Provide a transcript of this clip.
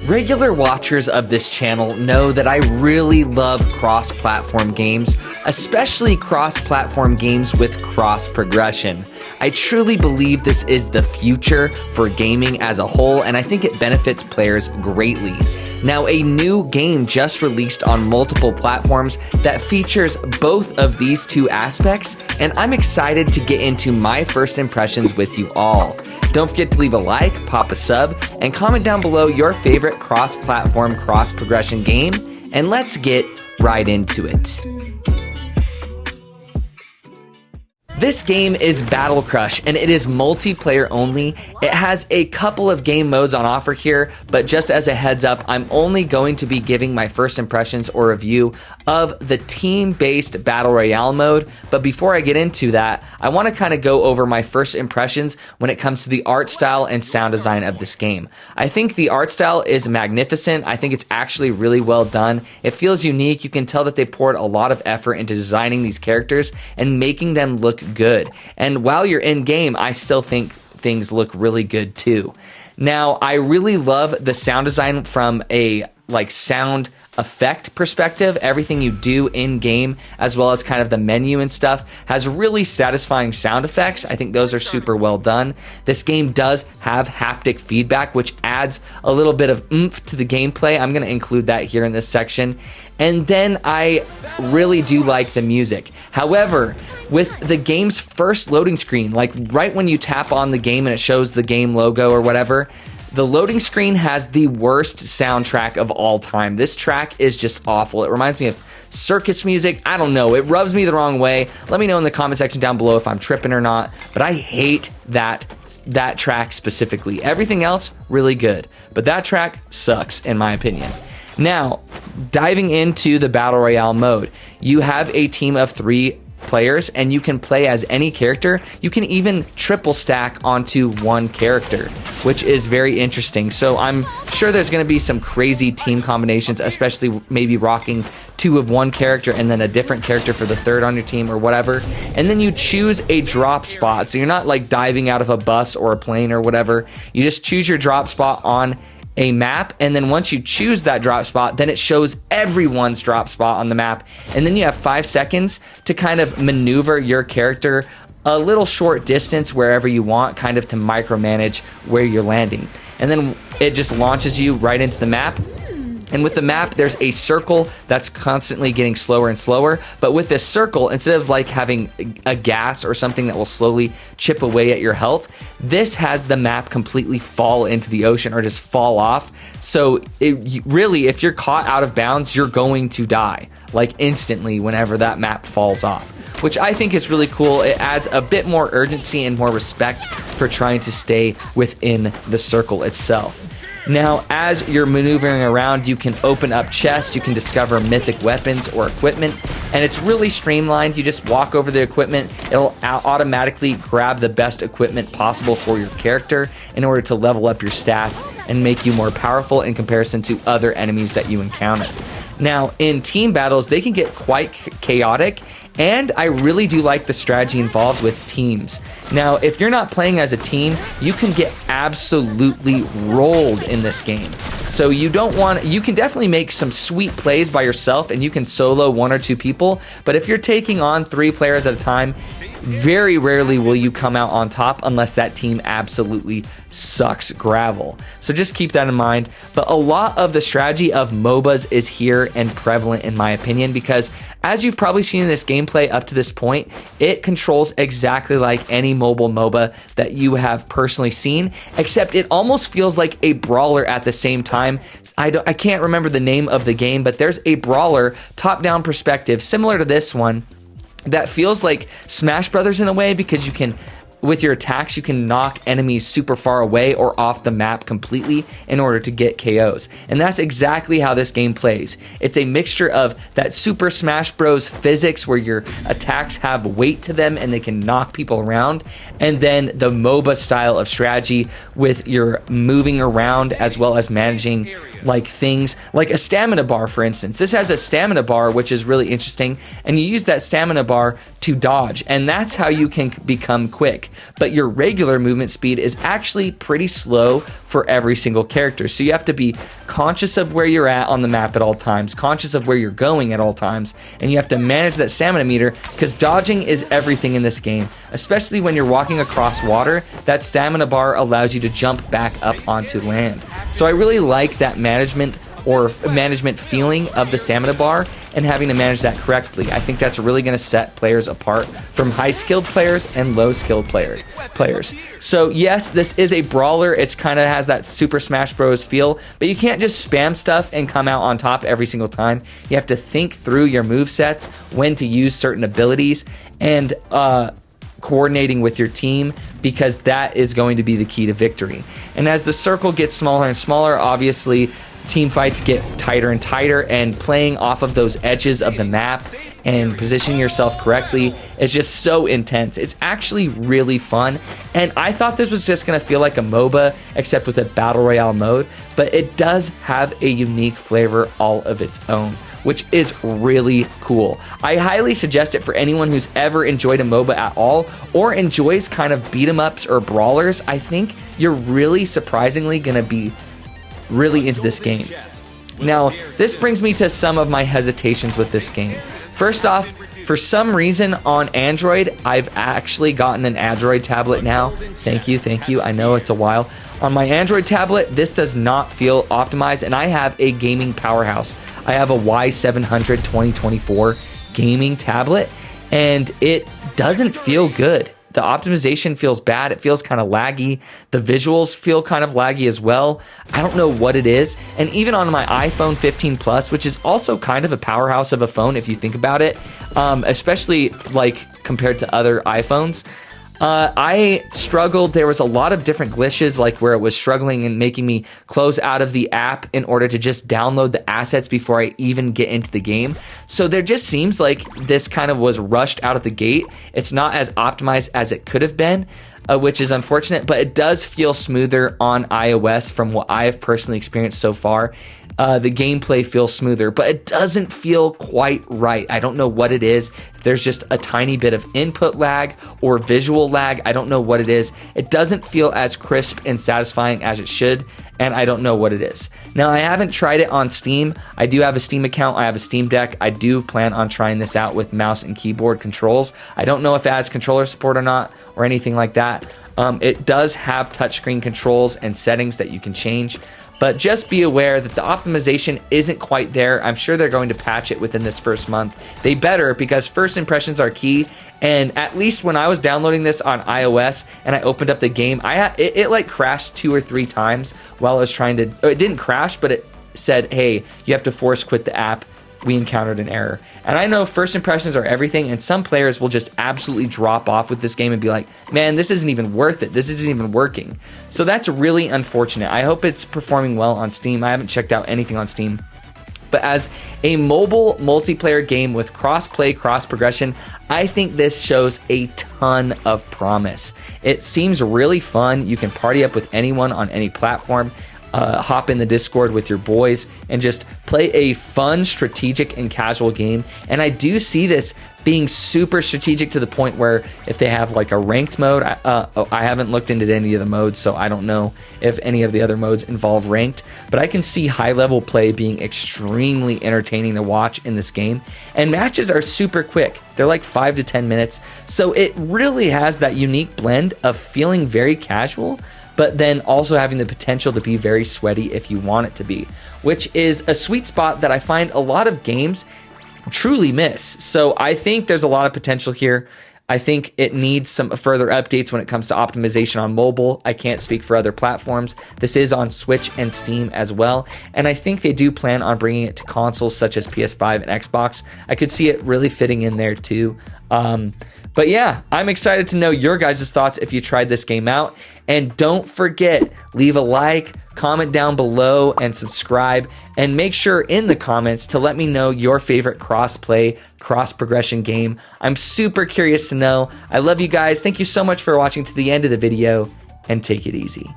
Regular watchers of this channel know that I really love cross-platform games, especially cross-platform games with cross-progression. I truly believe this is the future for gaming as a whole, and I think it benefits players greatly. Now, a new game just released on multiple platforms that features both of these two aspects, and I'm excited to get into my first impressions with you all. Don't forget to leave a like, pop a sub, and comment down below your favorite cross-platform, cross-progression game, and let's get right into it. This game is Battle Crush, and it is multiplayer only. It has a couple of game modes on offer here, but just as a heads up, I'm only going to be giving my first impressions or review of the team-based Battle Royale mode. But before I get into that, I want to kind of go over my first impressions when it comes to the art style and sound design of this game. I think the art style is magnificent. I think it's actually really well done. It feels unique. You can tell that they poured a lot of effort into designing these characters and making them look good. And while you're in game, I still think things look really good too. Now, I really love the sound design from a sound effect perspective. Everything you do in game, as well as kind of the menu and stuff, has really satisfying sound effects. I think those are super well done. This game does have haptic feedback, which adds a little bit of oomph to the gameplay. I'm going to include that here in this section. And then I really do like the music. However, with the game's first loading screen, like right when you tap on the game and it shows the game logo or whatever, the loading screen has the worst soundtrack of all time. This track is just awful. It reminds me of circus music. I don't know. It rubs me the wrong way. Let me know in the comment section down below if I'm tripping or not. But I hate that track specifically. Everything else, really good. But that track sucks, in my opinion. Now, diving into the Battle Royale mode, you have a team of 3 players and you can play as any character. You can even triple stack onto one character, which is very interesting. So I'm sure there's going to be some crazy team combinations, especially maybe rocking 2 of one character and then a different character for the 3rd on your team or whatever. And then you choose a drop spot. So you're not like diving out of a bus or a plane or whatever. You just choose your drop spot on a map, and then once you choose that drop spot, then it shows everyone's drop spot on the map, and then you have 5 seconds to kind of maneuver your character a little short distance wherever you want, kind of to micromanage where you're landing. And then it just launches you right into the map. And with the map, there's a circle that's constantly getting slower and slower. But with this circle, instead of like having a gas or something that will slowly chip away at your health, this has the map completely fall into the ocean or just fall off. So really, if you're caught out of bounds, you're going to die like instantly whenever that map falls off, which I think is really cool. It adds a bit more urgency and more respect for trying to stay within the circle itself. Now, as you're maneuvering around, you can open up chests, you can discover mythic weapons or equipment, and it's really streamlined. You just walk over the equipment, it'll automatically grab the best equipment possible for your character in order to level up your stats and make you more powerful in comparison to other enemies that you encounter. Now, in team battles, they can get quite chaotic, and I really do like the strategy involved with teams. Now, if you're not playing as a team, you can get absolutely rolled in this game. So you can definitely make some sweet plays by yourself and you can solo 1 or 2 people, but if you're taking on 3 players at a time, very rarely will you come out on top unless that team absolutely sucks gravel. So just keep that in mind. But a lot of the strategy of MOBAs is here and prevalent in my opinion, because as you've probably seen in this gameplay up to this point, it controls exactly like any mobile MOBA that you have personally seen, except it almost feels like a brawler at the same time. I can't remember the name of the game, but there's a brawler top-down perspective similar to this one that feels like Smash Brothers in a way, because you can, with your attacks, you can knock enemies super far away or off the map completely in order to get KOs. And that's exactly how this game plays. It's a mixture of that Super Smash Bros. Physics where your attacks have weight to them and they can knock people around, and then the MOBA style of strategy with your moving around as well as managing like things like a stamina bar, for instance. This has a stamina bar, which is really interesting, and you use that stamina bar to dodge, and that's how you can become quick. quick, but your regular movement speed is actually pretty slow for every single character. So you have to be conscious of where you're at on the map at all times, conscious of where you're going at all times, and you have to manage that stamina meter, because dodging is everything in this game. Especially when you're walking across water, that stamina bar allows you to jump back up onto land. So I really like that management feeling of the stamina bar and having to manage that correctly. I think that's really going to set players apart from high-skilled players and low-skilled players. So yes, this is a brawler. It's kind of has that Super Smash Bros. Feel, but you can't just spam stuff and come out on top every single time. You have to think through your movesets, when to use certain abilities, and coordinating with your team, because that is going to be the key to victory. And as the circle gets smaller and smaller, obviously team fights get tighter and tighter, and playing off of those edges of the map and positioning yourself correctly is just so intense. It's actually really fun, and I thought this was just going to feel like a MOBA except with a Battle Royale mode, but it does have a unique flavor all of its own, which is really cool. I highly suggest it for anyone who's ever enjoyed a MOBA at all, or enjoys kind of beat 'em ups or brawlers. I think you're really surprisingly gonna be really into this game. Now, this brings me to some of my hesitations with this game. First off, for some reason on Android, I've actually gotten an Android tablet now. Thank you. I know it's a while. On my Android tablet, this does not feel optimized, and I have a gaming powerhouse. I have a Y700 2024 gaming tablet, and it doesn't feel good. The optimization feels bad. It feels kind of laggy. The visuals feel kind of laggy as well. I don't know what it is. And even on my iPhone 15 Plus, which is also kind of a powerhouse of a phone if you think about it, especially like compared to other iPhones, I struggled. There was a lot of different glitches, like where it was struggling and making me close out of the app in order to just download the assets before I even get into the game. So there just seems like this kind of was rushed out of the gate. It's not as optimized as it could have been, which is unfortunate, but it does feel smoother on iOS from what I have personally experienced so far. The gameplay feels smoother, but it doesn't feel quite right. I don't know what it is. If there's just a tiny bit of input lag or visual lag, I don't know what it is. It doesn't feel as crisp and satisfying as it should, and I don't know what it is. Now, I haven't tried it on Steam. I do have a Steam account. I have a Steam Deck. I do plan on trying this out with mouse and keyboard controls. I don't know if it has controller support or not or anything like that. It does have touchscreen controls and settings that you can change, but just be aware that the optimization isn't quite there. I'm sure they're going to patch it within this first month. They better, because first impressions are key. And at least when I was downloading this on iOS and I opened up the game, it like crashed 2 or 3 times while I was trying to. It didn't crash, but it said, "Hey, you have to force quit the app. We encountered an error." And I know first impressions are everything, and some players will just absolutely drop off with this game and be like, "Man, this isn't even worth it. This isn't even working." So that's really unfortunate. I hope it's performing well on Steam. I haven't checked out anything on Steam. But as a mobile multiplayer game with cross-play, cross-progression, I think this shows a ton of promise. It seems really fun. You can party up with anyone on any platform. Hop in the Discord with your boys and just play a fun, strategic, and casual game. And I do see this being super strategic to the point where if they have like a ranked mode, I haven't looked into any of the modes, so I don't know if any of the other modes involve ranked, but I can see high-level play being extremely entertaining to watch in this game. And matches are super quick. They're like 5 to 10 minutes. So it really has that unique blend of feeling very casual, but then also having the potential to be very sweaty if you want it to be, which is a sweet spot that I find a lot of games truly miss. So I think there's a lot of potential here. I think it needs some further updates when it comes to optimization on mobile. I can't speak for other platforms. This is on Switch and Steam as well. And I think they do plan on bringing it to consoles such as PS5 and Xbox. I could see it really fitting in there too. But yeah, I'm excited to know your guys' thoughts if you tried this game out. And don't forget, leave a like, comment down below, and subscribe. And make sure in the comments to let me know your favorite cross-play, cross-progression game. I'm super curious to know. I love you guys. Thank you so much for watching to the end of the video, and take it easy.